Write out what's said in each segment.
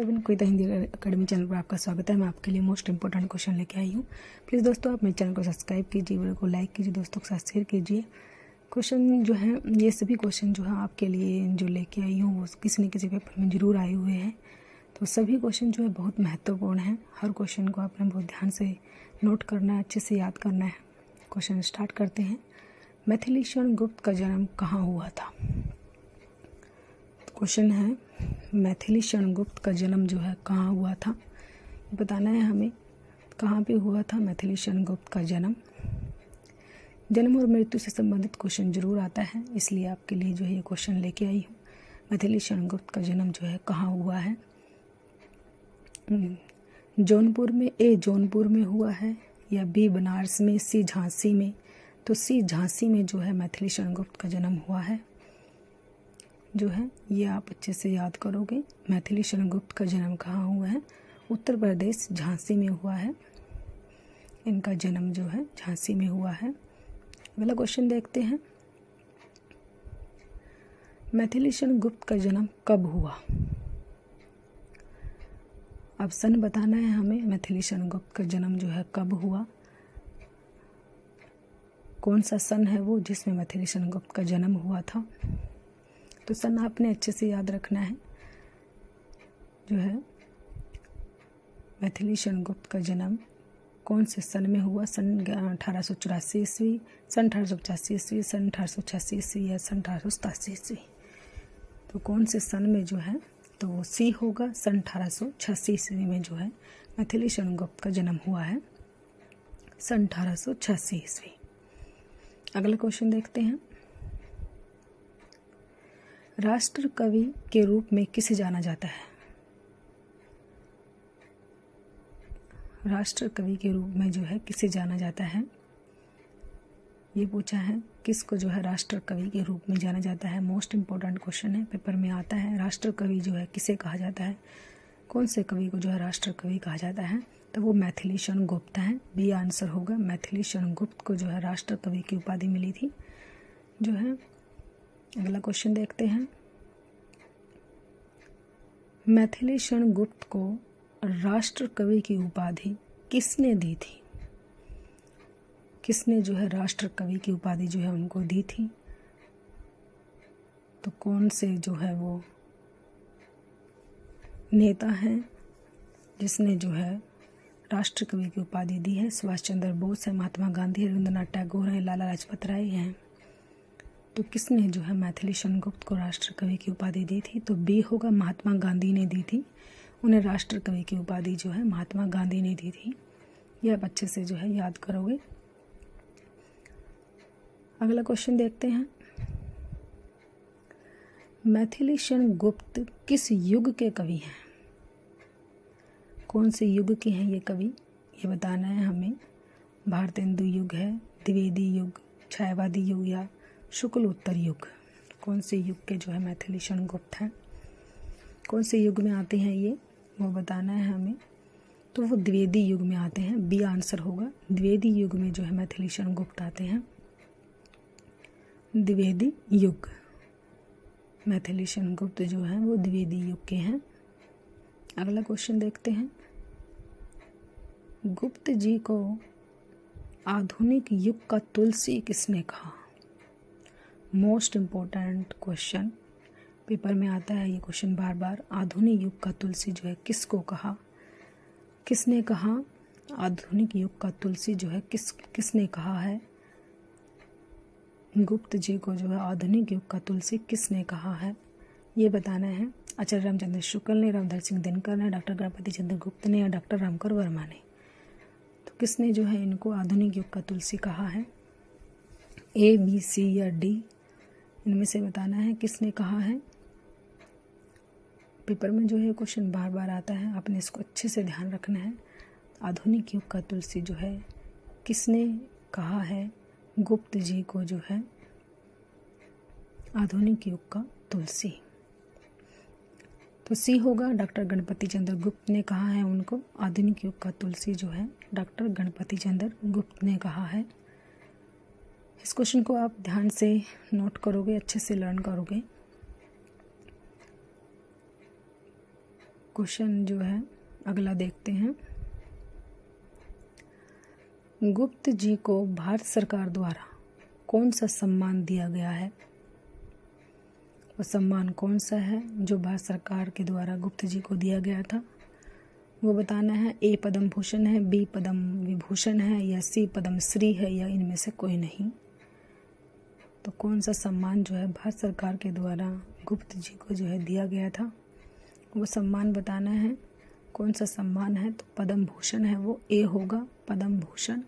कविता Hindi academy channel पर आपका स्वागत है। मैं आपके लिए मोस्ट इंपॉर्टेंट क्वेश्चन लेके आई हूँ। प्लीज़ दोस्तों आप मेरे चैनल को सब्सक्राइब कीजिए, वीडियो को लाइक कीजिए, दोस्तों के साथ शेयर कीजिए। क्वेश्चन जो है ये सभी क्वेश्चन जो है आपके लिए जो लेके आई हूँ वो किसी न किसी पेपर में ज़रूर आए हुए हैं। तो सभी क्वेश्चन जो है बहुत महत्वपूर्ण हैं। हर क्वेश्चन को आपने बहुत ध्यान से नोट करना है, अच्छे से याद करना है। क्वेश्चन स्टार्ट करते हैं। मैथिलीशरण गुप्त का जन्म कहाँ हुआ था? क्वेश्चन है मैथिलीशरण गुप्त का जन्म जो है कहाँ हुआ था, बताना है हमें। कहाँ पे हुआ था मैथिलीशरण गुप्त का जन्म? जन्म और मृत्यु से संबंधित क्वेश्चन जरूर आता है, इसलिए आपके लिए जो है ये क्वेश्चन लेके आई हूँ। मैथिलीशरण गुप्त का जन्म जो है कहाँ हुआ है? जौनपुर में, ए जौनपुर में हुआ है, या बी बनारस में, सी झांसी में। तो सी झांसी में जो है मैथिलीशरण गुप्त का जन्म हुआ है जो है ये आप अच्छे से याद करोगे। मैथिलीशरण गुप्त का जन्म कहाँ हुआ है? उत्तर प्रदेश झांसी में हुआ है। इनका जन्म जो है झांसी में हुआ है। अगला क्वेश्चन देखते हैं। मैथिलीशरण गुप्त का जन्म कब हुआ? अब सन बताना है हमें। मैथिलीशरण गुप्त का जन्म जो है कब हुआ? कौन सा सन है वो जिसमें मैथिलीशरण गुप्त का जन्म हुआ था? तो सन आपने अच्छे से याद रखना है। जो है मैथिलीशरण गुप्त का जन्म कौन से सन में हुआ? सन 1884 ईस्वी, सन 1885 ईस्वी, सन 1886 ईस्वी या सन 1887 ईस्वी। तो कौन से सन में जो है, तो वो सी होगा। सन 1886 ईस्वी में जो है मैथिलीशरण गुप्त का जन्म हुआ है, सन 1886 ईस्वी। अगला क्वेश्चन देखते हैं। राष्ट्र कवि के रूप में किसे जाना जाता है? राष्ट्र कवि के रूप में जो है किसे जाना जाता है, ये पूछा है। किसको जो है राष्ट्र कवि के रूप में जाना जाता है? मोस्ट इम्पोर्टेंट क्वेश्चन है, पेपर में आता है। राष्ट्र कवि जो है किसे कहा जाता है? कौन से कवि को जो है राष्ट्र कवि कहा जाता है? तो वो मैथिलीशरण गुप्त हैं। बी आंसर होगा। मैथिलीशरण गुप्त को जो है राष्ट्र कवि की उपाधि मिली थी जो है। अगला क्वेश्चन देखते हैं। मैथिलीशरण गुप्त को राष्ट्र कवि की उपाधि किसने दी थी? किसने जो है राष्ट्र कवि की उपाधि जो है उनको दी थी? तो कौन से जो है वो नेता हैं जिसने जो है राष्ट्र कवि की उपाधि दी है? सुभाष चंद्र बोस है, महात्मा गांधी, रविंद्रनाथ टैगोर हैं, लाला लाजपत राय हैं। तो किसने जो है मैथिलीशरण गुप्त को राष्ट्र कवि की उपाधि दी थी? तो बी होगा। महात्मा गांधी ने दी थी। उन्हें राष्ट्र कवि की उपाधि जो है महात्मा गांधी ने दी थी। यह आप अच्छे से जो है याद करोगे। अगला क्वेश्चन देखते हैं। मैथिलीशरण गुप्त किस युग के कवि हैं? कौन से युग के हैं ये कवि, ये बताना है हमें। भारतेंदु युग है, द्विवेदी युग, छायावादी युग या शुक्ल उत्तर युग। कौन से युग के जो है मैथिलीशरण गुप्त हैं? कौन से युग में आते हैं ये, वो बताना है हमें। तो वो द्विवेदी युग में आते हैं। बी आंसर होगा। द्विवेदी युग में जो है मैथिलीशरण गुप्त आते हैं। द्विवेदी युग। मैथिलीशरण गुप्त जो है वो द्विवेदी युग के हैं। अगला क्वेश्चन देखते हैं। गुप्त जी को आधुनिक युग का तुलसी किसने कहा? मोस्ट इम्पोर्टेंट क्वेश्चन, पेपर में आता है ये क्वेश्चन बार बार। आधुनिक युग का तुलसी जो है किसको कहा? किसने कहा? आधुनिक युग का तुलसी जो है किसने कहा है? गुप्त जी को जो है आधुनिक युग का तुलसी किसने कहा है, ये बताना है। आचार्य रामचंद्र शुक्ल ने, रामधारी सिंह दिनकर ने, डॉक्टर गणपति चंद्र गुप्त ने या डॉक्टर रामकर वर्मा ने। तो किसने जो है इनको आधुनिक युग का तुलसी कहा है? ए, बी, सी या डी, इनमें से बताना है किसने कहा है। पेपर में जो है क्वेश्चन बार बार आता है, आपने इसको अच्छे से ध्यान रखना है। आधुनिक युग का तुलसी जो है किसने कहा है? गुप्त जी को जो है आधुनिक युग का तुलसी। तो सी होगा। डॉक्टर गणपति चंद्र गुप्त ने कहा है उनको आधुनिक युग का तुलसी जो है डॉक्टर गणपति चंद्र गुप्त ने कहा है। इस क्वेश्चन को आप ध्यान से नोट करोगे, अच्छे से लर्न करोगे। क्वेश्चन जो है अगला देखते हैं। गुप्त जी को भारत सरकार द्वारा कौन सा सम्मान दिया गया है? वो सम्मान कौन सा है जो भारत सरकार के द्वारा गुप्त जी को दिया गया था, वो बताना है। ए पद्म भूषण है, बी पद्म विभूषण है, या सी पद्म श्री है, या इनमें से कोई नहीं। तो कौन सा सम्मान जो है भारत सरकार के द्वारा गुप्त जी को जो है दिया गया था, वो सम्मान बताना है। कौन सा सम्मान है? तो पद्म भूषण है, वो ए होगा, पद्म भूषण।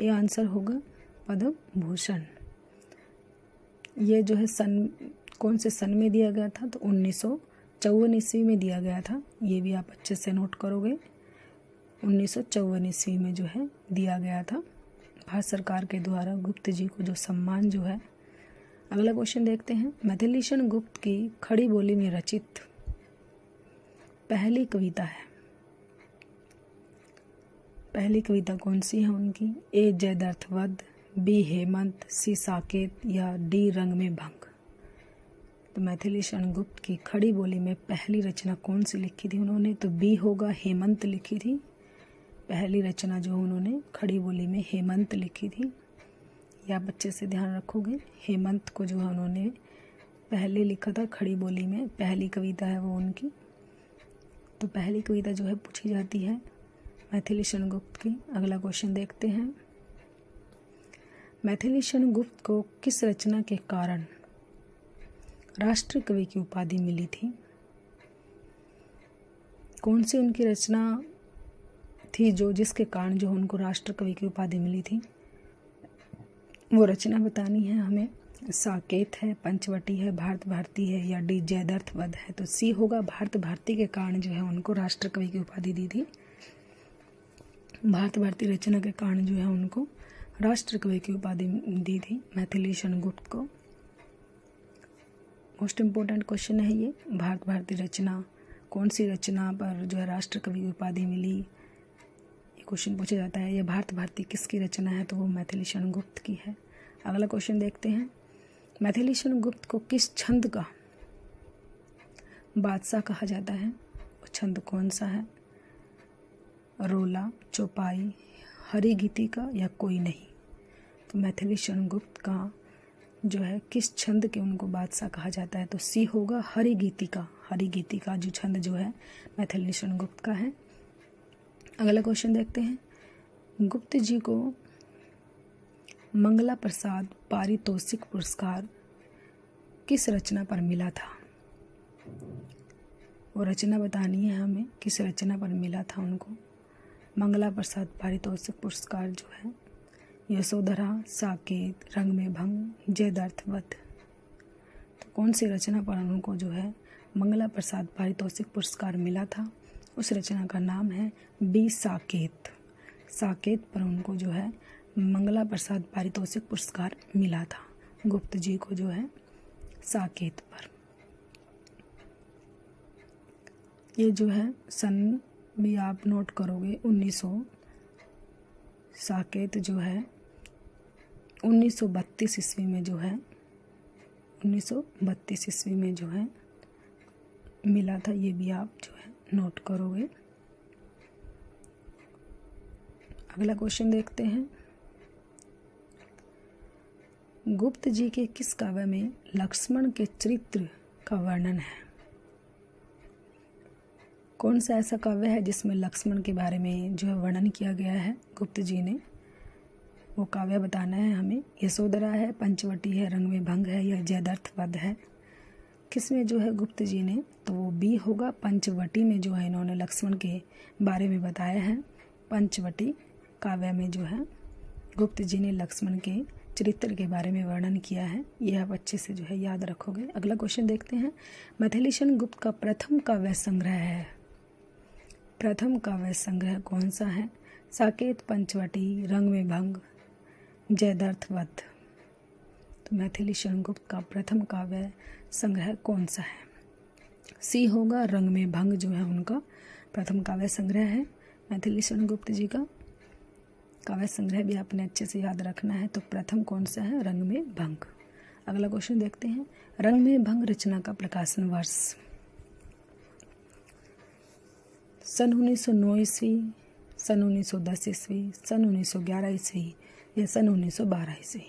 ए आंसर होगा पद्म भूषण। ये जो है सन कौन से सन में दिया गया था? तो 1954 ईस्वी में दिया गया था। ये भी आप अच्छे से नोट करोगे। 1954 ईस्वी में जो है दिया गया था भारत सरकार के द्वारा गुप्त जी को जो सम्मान जो है। अगला क्वेश्चन देखते हैं। मैथिलीशरण गुप्त की खड़ी बोली में रचित पहली कविता है। पहली कविता कौन सी है उनकी? ए जयद्रथवध, बी हेमंत, सी साकेत, या डी रंग में भंग। तो मैथिलीशरण गुप्त की खड़ी बोली में पहली रचना कौन सी लिखी थी उन्होंने? तो बी होगा, हेमंत लिखी थी। पहली रचना जो उन्होंने खड़ी बोली में हेमंत लिखी थी। ये आप अच्छे से ध्यान रखोगे। हेमंत को जो है उन्होंने पहले लिखा था खड़ी बोली में, पहली कविता है वो उनकी। तो पहली कविता जो है पूछी जाती है मैथिलीशरण गुप्त की। अगला क्वेश्चन देखते हैं। मैथिलीशरण गुप्त को किस रचना के कारण राष्ट्र कवि की उपाधि मिली थी? कौन सी उनकी रचना थी जो जिसके कारण जो उनको राष्ट्र कवि की उपाधि मिली थी? वो रचना बतानी है हमें। साकेत है, पंचवटी है, भारत भारती है, या डी जयद्रथवध है। तो सी होगा, भारत भारती के कारण जो है उनको राष्ट्र कवि की उपाधि दी थी। भारत भारती रचना के कारण जो है उनको राष्ट्र कवि की उपाधि दी थी मैथिलीशरण गुप्त को। मोस्ट इम्पोर्टेंट क्वेश्चन है ये। भारत भारती रचना, कौन सी रचना पर जो है राष्ट्र कवि की उपाधि मिली, ये क्वेश्चन पूछा जाता है। ये भारत भारती किसकी रचना है? तो वो मैथिलीशरण गुप्त की है। अगला क्वेश्चन देखते हैं। मैथिलीशरण गुप्त को किस छंद का बादशाह कहा जाता है? वो छंद कौन सा है? रोला, चौपाई, हरि गीतिका, या कोई नहीं। तो मैथिलीशरण गुप्त का जो है किस छंद के उनको बादशाह कहा जाता है? तो सी होगा, हरि गीतिका। हरि गीतिका जो छंद जो है मैथिलीशरण गुप्त का है। अगला क्वेश्चन देखते हैं। गुप्त जी को मंगला प्रसाद पारितोषिक पुरस्कार किस रचना पर मिला था? वो रचना बतानी है हमें, किस रचना पर मिला था उनको मंगला प्रसाद पारितोषिक पुरस्कार जो है। यशोधरा, साकेत, रंग में भंग, जयद्रथवध। तो कौन सी रचना पर उनको जो है मंगला प्रसाद पारितोषिक पुरस्कार मिला था? उस रचना का नाम है बी साकेत। साकेत पर उनको जो है मंगला प्रसाद पारितोषिक पुरस्कार मिला था गुप्त जी को जो है साकेत पर। ये जो है सन भी आप नोट करोगे। 1900 साकेत जो है 1932 ईस्वी में जो है 1932 ईस्वी में जो है मिला था। ये भी आप जो है नोट करोगे। अगला क्वेश्चन देखते हैं। गुप्त जी के किस काव्य में लक्ष्मण के चरित्र का वर्णन है? कौन सा ऐसा काव्य है जिसमें लक्ष्मण के बारे में जो है वर्णन किया गया है गुप्त जी ने? वो काव्य बताना है हमें। यशोधरा है, पंचवटी है, रंग में भंग है, या जयद्रथवध है। किसमें जो है गुप्त जी ने? तो वो बी होगा, पंचवटी में जो है इन्होंने लक्ष्मण के बारे में बताया है। पंचवटी काव्य में जो है गुप्त जी ने लक्ष्मण के चरित्र के बारे में वर्णन किया है। ये आप अच्छे से जो है याद रखोगे। अगला क्वेश्चन देखते हैं। मैथिलीशरण गुप्त का प्रथम काव्य संग्रह है। प्रथम काव्य संग्रह कौन सा है? साकेत, पंचवटी, रंग में भंग, जयद्रथवध। तो मैथिलीशरण गुप्त का प्रथम काव्य संग्रह कौन सा है? सी होगा, रंग में भंग जो है उनका प्रथम काव्य संग्रह है। मैथिलीशरण गुप्त जी का काव्य संग्रह भी आपने अच्छे से याद रखना है। तो प्रथम कौन सा है? रंग में भंग। अगला क्वेश्चन देखते हैं। रंग में भंग रचना का प्रकाशन वर्ष। सन 1909 ईस्वी, सन 1910 ईस्वी, सन 1911 ईस्वी या सन 1912 ईस्वी।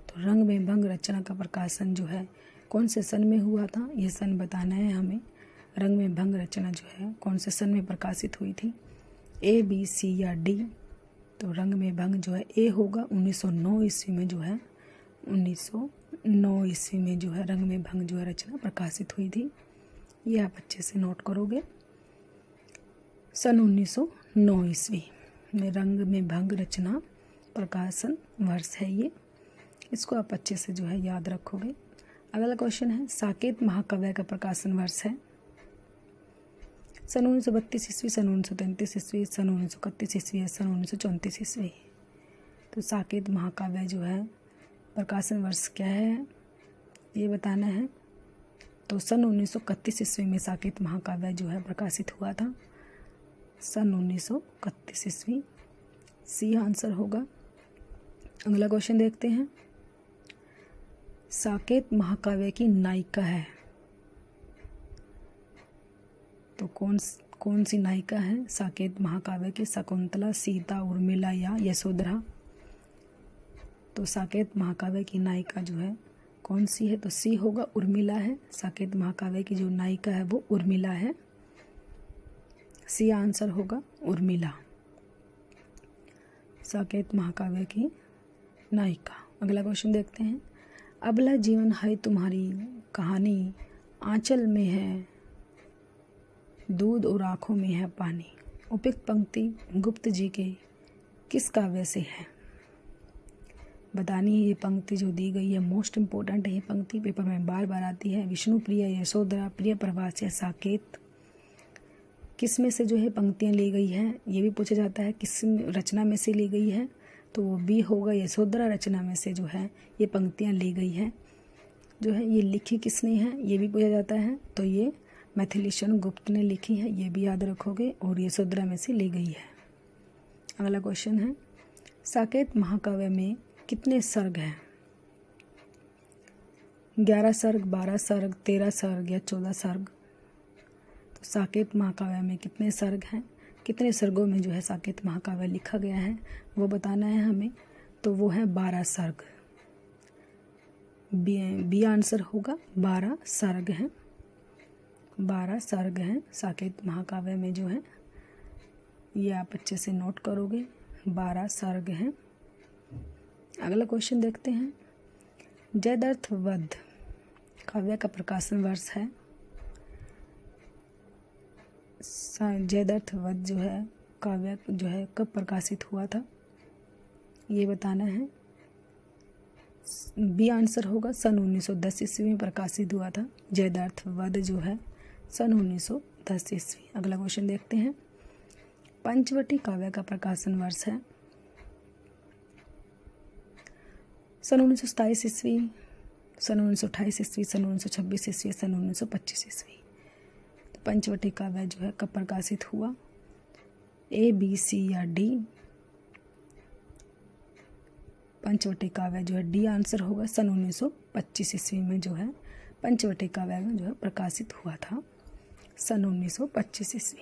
तो रंग में भंग रचना का प्रकाशन जो है कौन से सन में हुआ था, ये सन बताना है हमें। रंग में भंग रचना जो है कौन से सन में प्रकाशित हुई थी, ए, बी, सी या डी। तो रंग में भंग जो है ए होगा, 1909 ईस्वी में जो है 1909 ईस्वी में जो है रंग में भंग जो है रचना प्रकाशित हुई थी। ये आप अच्छे से नोट करोगे। सन 1909 ईस्वी में रंग में भंग रचना प्रकाशन वर्ष है ये, इसको आप अच्छे से जो है याद रखोगे। अगला क्वेश्चन है, साकेत महाकाव्य का प्रकाशन वर्ष है। सन 1932 ईस्वी, सन 1933 ईस्वी, सन 1931 ईस्वी, सन 1934 ईस्वी। तो साकेत महाकाव्य जो है प्रकाशन वर्ष क्या है ये बताना है। तो सन 1931 ईस्वी में साकेत महाकाव्य जो है प्रकाशित हुआ था, सन 1931 ईस्वी। सी आंसर होगा। अगला क्वेश्चन देखते हैं, साकेत महाकाव्य की नायिका है। तो कौन सी नायिका है साकेत महाकाव्य की, शकुंतला, सीता, उर्मिला या यशोधरा। तो साकेत महाकाव्य की नायिका जो है कौन सी है, तो सी होगा, उर्मिला है। साकेत महाकाव्य की जो नायिका है वो उर्मिला है। सी आंसर होगा, उर्मिला, साकेत महाकाव्य की नायिका। अगला क्वेश्चन देखते हैं, अबला जीवन है तुम्हारी कहानी, आंचल में है दूध और आँखों में है पानी। उपयुक्त पंक्ति गुप्त जी के किस काव्य से है। बतानी है ये पंक्ति जो दी गई है, मोस्ट इम्पोर्टेंट है ये पंक्ति, पेपर में बार बार आती है। विष्णु प्रिय, यशोधरा, प्रिय प्रवास या साकेत, किस में से जो है पंक्तियाँ ली गई है, ये भी पूछा जाता है किस रचना में से ली गई है। तो वो बी होगा, यशोधरा रचना में से जो है ये पंक्तियाँ ली गई है। जो है ये लिखी किसने है ये भी पूछा जाता है। तो ये मैथिलीशरण गुप्त ने लिखी है, ये भी याद रखोगे, और यशोधरा में से ली गई है। अगला क्वेश्चन है, साकेत महाकाव्य में कितने सर्ग हैं। 11 सर्ग, 12 सर्ग, 13 सर्ग या 14 सर्ग। तो साकेत महाकाव्य में कितने सर्ग हैं, कितने सर्गों में जो है साकेत महाकाव्य लिखा गया है वो बताना है हमें। तो वो है 12 सर्ग। बी आंसर होगा, 12 सर्ग हैं। 12 सर्ग हैं साकेत महाकाव्य में जो है, ये आप अच्छे से नोट करोगे, 12 सर्ग हैं। अगला क्वेश्चन देखते हैं, जयद्रथ वध काव्य का प्रकाशन वर्ष है। जयद्रथ वध जो है काव्य जो है कब प्रकाशित हुआ था ये बताना है। बी आंसर होगा, सन 1910 ईस्वी में प्रकाशित हुआ था जयद्रथ वध जो है सन 1910 ईस्वी। अगला क्वेश्चन देखते हैं, पंचवटी काव्य का प्रकाशन वर्ष है। सन 1927 ईस्वी, सन 1928 ईस्वी, सन 1926 ईस्वी, सन 1925 ईस्वी। तो पंचवटी काव्य जो है कब प्रकाशित हुआ, ए, बी, सी या डी। पंचवटी काव्य जो है डी आंसर होगा, सन 1925 ईस्वी में जो है पंचवटी काव्य जो है प्रकाशित हुआ था, सन 1925 ईस्वी।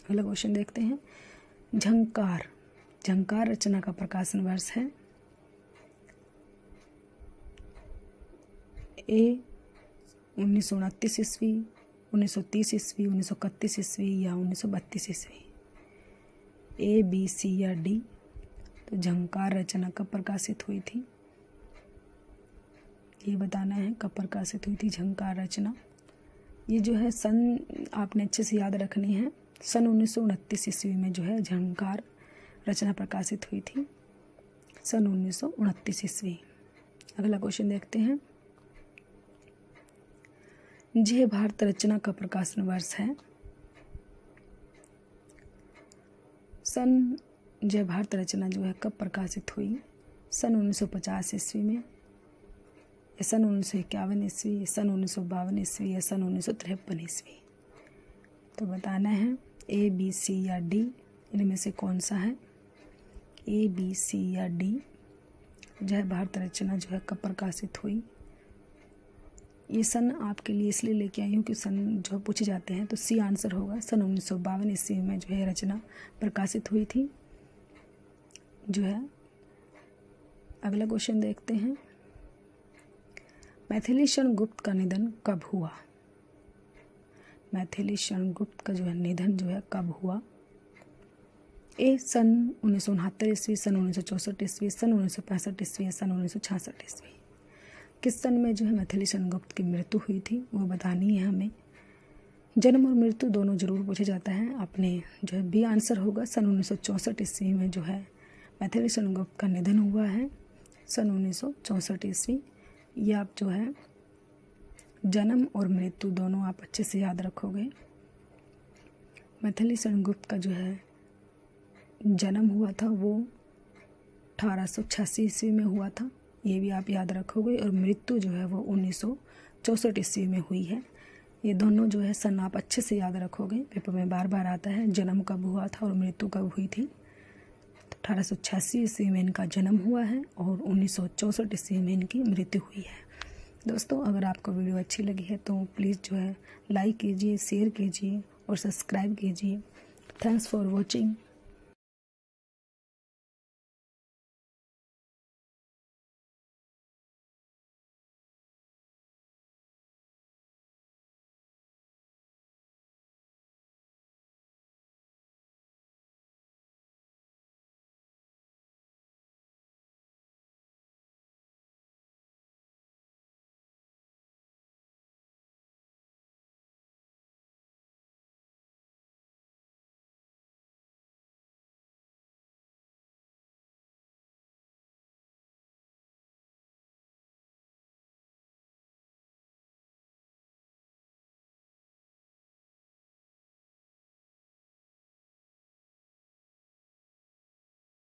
अगला क्वेश्चन देखते हैं, झंकार रचना का प्रकाशन वर्ष है। ए 1929 ईस्वी, 1930 ईस्वी, 1931 ईस्वी या 1932 ईस्वी। ए, बी, सी या डी। तो झंकार रचना कब प्रकाशित हुई थी ये बताना है, कब प्रकाशित हुई थी झंकार रचना। ये जो है सन आपने अच्छे से याद रखनी है, सन 1929 ईस्वी में जो है झंकार रचना प्रकाशित हुई थी, सन 1929 ईस्वी। अगला क्वेश्चन देखते हैं, जय भारत रचना का प्रकाशन वर्ष है। सन जय भारत रचना जो है कब प्रकाशित हुई, सन 1950 ईस्वी में या सन 1951 ईस्वी, सन 1952 ईस्वी या सन 1953 ईस्वी। तो बताना है ए, बी, सी या डी, इनमें से कौन सा है। ए, बी, सी या डी। जय भारत रचना जो है कब प्रकाशित हुई, ये सन आपके लिए इसलिए लेके आई हूँ कि सन जो पूछे जाते हैं, तो सी आंसर होगा। सन 1952 ईस्वी में जो है रचना प्रकाशित हुई थी जो है। अगला क्वेश्चन देखते हैं, मैथिली शरण गुप्त का निधन कब हुआ? मैथिली शरण गुप्त का जो है निधन जो है कब हुआ? ए सन 1969 ईस्वी, सन 1964 ईस्वी, सन 1965 ईस्वी, सन 1966 ईस्वी। किस सन में जो है मैथिली शरण गुप्त की मृत्यु हुई थी वो बतानी है हमें। जन्म और मृत्यु दोनों जरूर पूछा जाता है। आपने जो है बी आंसर होगा, सन 1964 ईस्वी में जो है मैथिली शरण गुप्त का निधन हुआ है, सन 1964 ईस्वी। ये आप जो है जन्म और मृत्यु दोनों आप अच्छे से याद रखोगे। मैथिली शरण गुप्त का जो है जन्म हुआ था वो 1886 ईस्वी में हुआ था, ये भी आप याद रखोगे। और मृत्यु जो है वो 1964 ईस्वी में हुई है। ये दोनों जो है सन आप अच्छे से याद रखोगे, पेपर में बार बार आता है जन्म कब हुआ था और मृत्यु कब हुई थी। 1886 ईस्वी में इनका जन्म हुआ है और 1964 ईस्वी में इनकी मृत्यु हुई है। दोस्तों, अगर आपको वीडियो अच्छी लगी है तो प्लीज़ जो है लाइक कीजिए, शेयर कीजिए और सब्सक्राइब कीजिए। Thanks for watching.